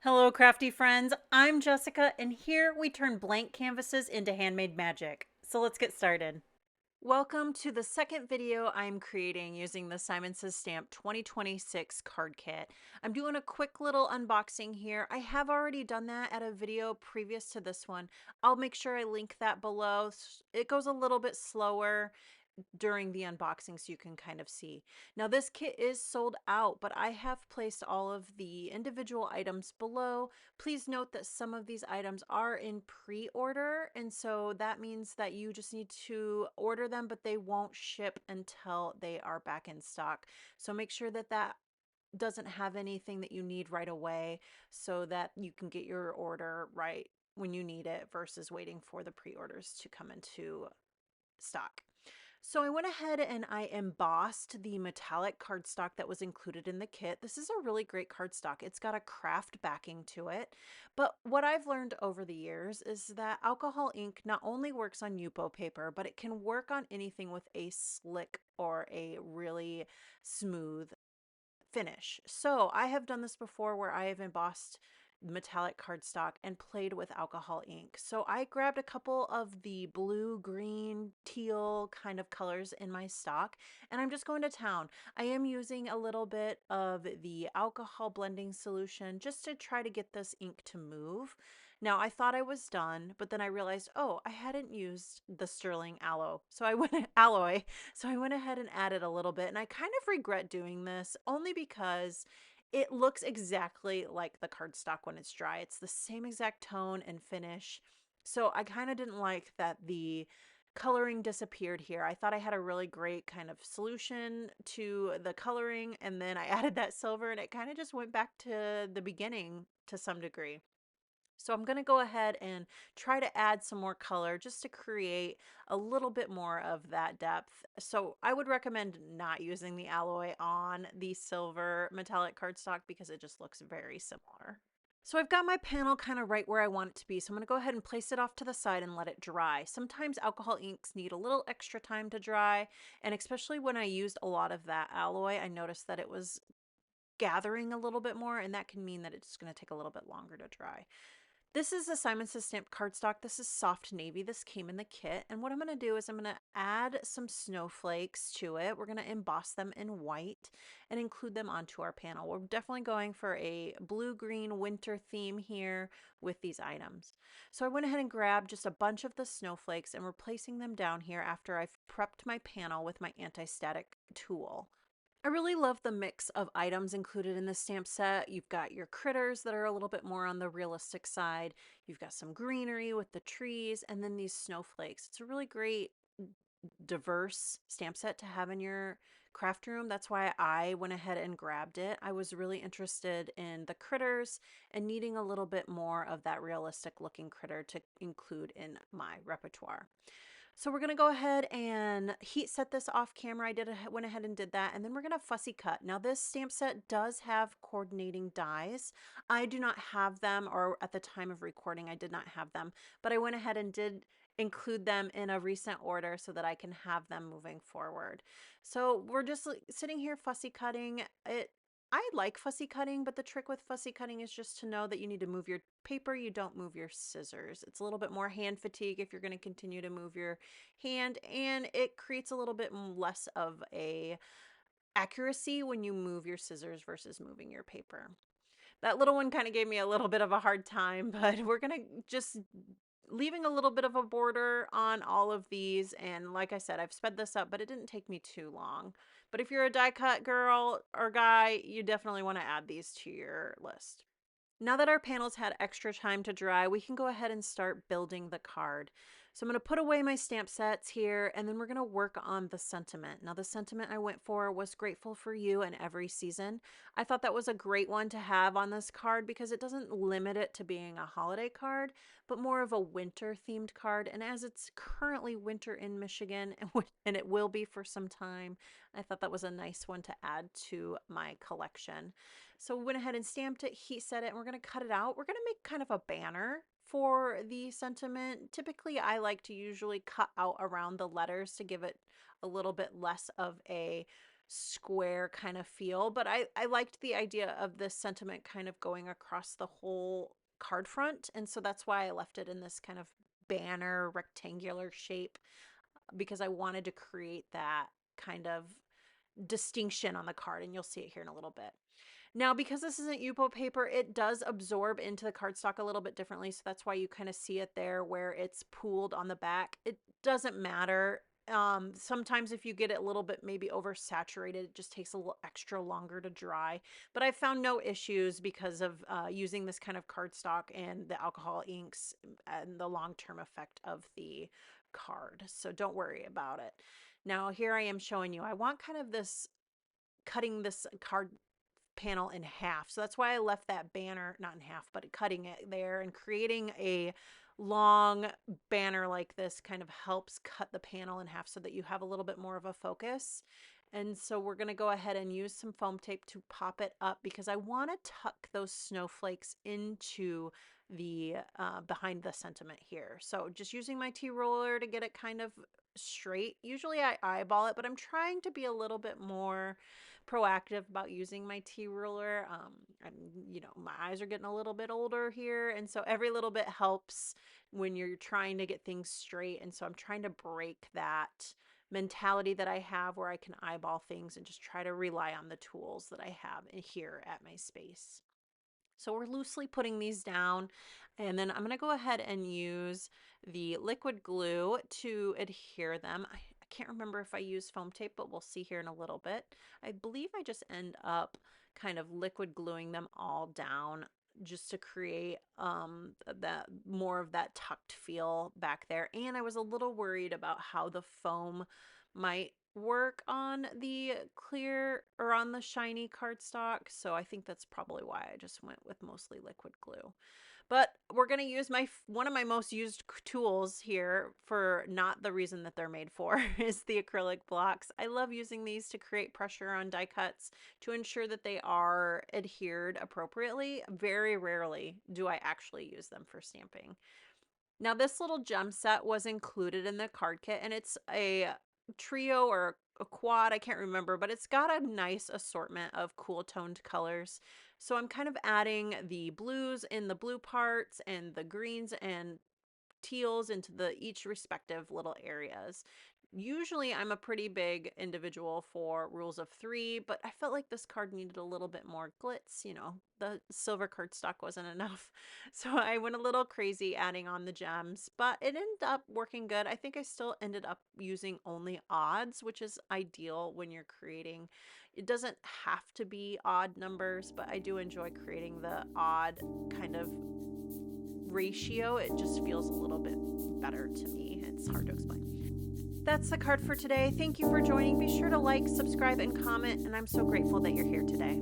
Hello, crafty friends. I'm Jessica, and here we turn blank canvases into handmade magic. So let's get started. Welcome to the second video I'm creating using the Simon Says Stamp 2026 card kit. I'm doing a quick little unboxing here. I have already done that at a video previous to this one. I'll make sure I link that below. It goes a little bit slower during the unboxing so you can kind of see. Now this kit is sold out, but I have placed all of the individual items below. Please note that some of these items are in pre-order, and so that means that you just need to order them, but they won't ship until they are back in stock. So make sure that that doesn't have anything that you need right away so that you can get your order right when you need it versus waiting for the pre-orders to come into stock. So I went ahead and I embossed the metallic cardstock that was included in the kit. This is a really great cardstock. It's got a craft backing to it. But what I've learned over the years is that alcohol ink not only works on Yupo paper, but it can work on anything with a slick or a really smooth finish. So I have done this before where I have embossed metallic cardstock and played with alcohol ink. So I grabbed a couple of the blue, green, teal kind of colors in my stock, and I'm just going to town. I am using a little bit of the alcohol blending solution just to try to get this ink to move. Now I thought I was done, but then I realized, oh, I hadn't used the sterling aloe. So I went alloy. So I went ahead and added a little bit, and I kind of regret doing this only because it looks exactly like the cardstock when it's dry. It's the same exact tone and finish. So I kind of didn't like that the coloring disappeared here. I thought I had a really great kind of solution to the coloring, and then I added that silver and it kind of just went back to the beginning to some degree. So I'm going to go ahead and try to add some more color just to create a little bit more of that depth. So I would recommend not using the alloy on the silver metallic cardstock because it just looks very similar. So I've got my panel kind of right where I want it to be. So I'm going to go ahead and place it off to the side and let it dry. Sometimes alcohol inks need a little extra time to dry. And especially when I used a lot of that alloy, I noticed that it was gathering a little bit more, and that can mean that it's going to take a little bit longer to dry. This is a Simon Says Stamp cardstock. This is soft navy. This came in the kit. And what I'm going to do is I'm going to add some snowflakes to it. We're going to emboss them in white and include them onto our panel. We're definitely going for a blue-green winter theme here with these items. So I went ahead and grabbed just a bunch of the snowflakes and we're placing them down here after I've prepped my panel with my anti-static tool. I really love the mix of items included in the stamp set. You've got your critters that are a little bit more on the realistic side. You've got some greenery with the trees and then these snowflakes. It's a really great diverse stamp set to have in your craft room. That's why I went ahead and grabbed it. I was really interested in the critters and needing a little bit more of that realistic looking critter to include in my repertoire. So we're going to go ahead and heat set this off camera. Went ahead and did that. And then we're going to fussy cut. Now this stamp set does have coordinating dies. I do not have them, or at the time of recording, I did not have them, but I went ahead and did include them in a recent order so that I can have them moving forward. So we're just sitting here fussy cutting. I like fussy cutting, but the trick with fussy cutting is just to know that you need to move your paper, you don't move your scissors. It's a little bit more hand fatigue if you're going to continue to move your hand, and it creates a little bit less of a accuracy when you move your scissors versus moving your paper. That little one kind of gave me a little bit of a hard time, but we're going to just leaving a little bit of a border on all of these. And like I said, I've sped this up, but it didn't take me too long. But if you're a die cut girl or guy, you definitely want to add these to your list. Now that our panels had extra time to dry, we can go ahead and start building the card. So I'm going to put away my stamp sets here, and then we're going to work on the sentiment. Now the sentiment I went for was grateful for you and every season. I thought that was a great one to have on this card because it doesn't limit it to being a holiday card, but more of a winter themed card. And as it's currently winter in Michigan, and it will be for some time, I thought that was a nice one to add to my collection. So we went ahead and stamped it, heat set it, and we're going to cut it out. We're going to make kind of a banner for the sentiment. Typically, I like to usually cut out around the letters to give it a little bit less of a square kind of feel, but I liked the idea of this sentiment kind of going across the whole card front, and so that's why I left it in this kind of banner rectangular shape, because I wanted to create that kind of distinction on the card, and you'll see it here in a little bit. Now, because this isn't Yupo paper, it does absorb into the cardstock a little bit differently, so that's why you kind of see it there where it's pooled on the back. It doesn't matter. Sometimes if you get it a little bit maybe oversaturated, it just takes a little extra longer to dry. But I found no issues because of using this kind of cardstock and the alcohol inks and the long-term effect of the card. So don't worry about it. Now here I am showing you, I want kind of this, cutting this card panel in half. So that's why I left that banner, not in half, but cutting it there, and creating a long banner like this kind of helps cut the panel in half so that you have a little bit more of a focus. And so we're going to go ahead and use some foam tape to pop it up, because I want to tuck those snowflakes into the behind the sentiment here. So just using my T-roller to get it kind of straight. Usually I eyeball it, but I'm trying to be a little bit more proactive about using my T-ruler. My eyes are getting a little bit older here, and so every little bit helps when you're trying to get things straight. And so I'm trying to break that mentality that I have where I can eyeball things and just try to rely on the tools that I have here at my space. So we're loosely putting these down, and then I'm going to go ahead and use the liquid glue to adhere them. I can't remember if I use foam tape, but we'll see here in a little bit. I believe I just end up kind of liquid gluing them all down just to create that more of that tucked feel back there. And I was a little worried about how the foam might work on the clear or on the shiny cardstock, so I think that's probably why I just went with mostly liquid glue. But we're going to use one of my most used tools here, for not the reason that they're made for, is the acrylic blocks. I love using these to create pressure on die cuts to ensure that they are adhered appropriately. Very rarely do I actually use them for stamping. Now, this little gem set was included in the card kit, and it's a trio or a quad, I can't remember, but it's got a nice assortment of cool toned colors. So I'm kind of adding the blues in the blue parts and the greens and teals into each respective little areas. Usually I'm a pretty big individual for rules of 3, but I felt like this card needed a little bit more glitz. The silver cardstock wasn't enough. So I went a little crazy adding on the gems, but it ended up working good. I think I still ended up using only odds, which is ideal when you're creating. It doesn't have to be odd numbers, but I do enjoy creating the odd kind of ratio. It just feels a little bit better to me. It's hard to explain. That's the card for today. Thank you for joining. Be sure to like, subscribe, and comment, and I'm so grateful that you're here today.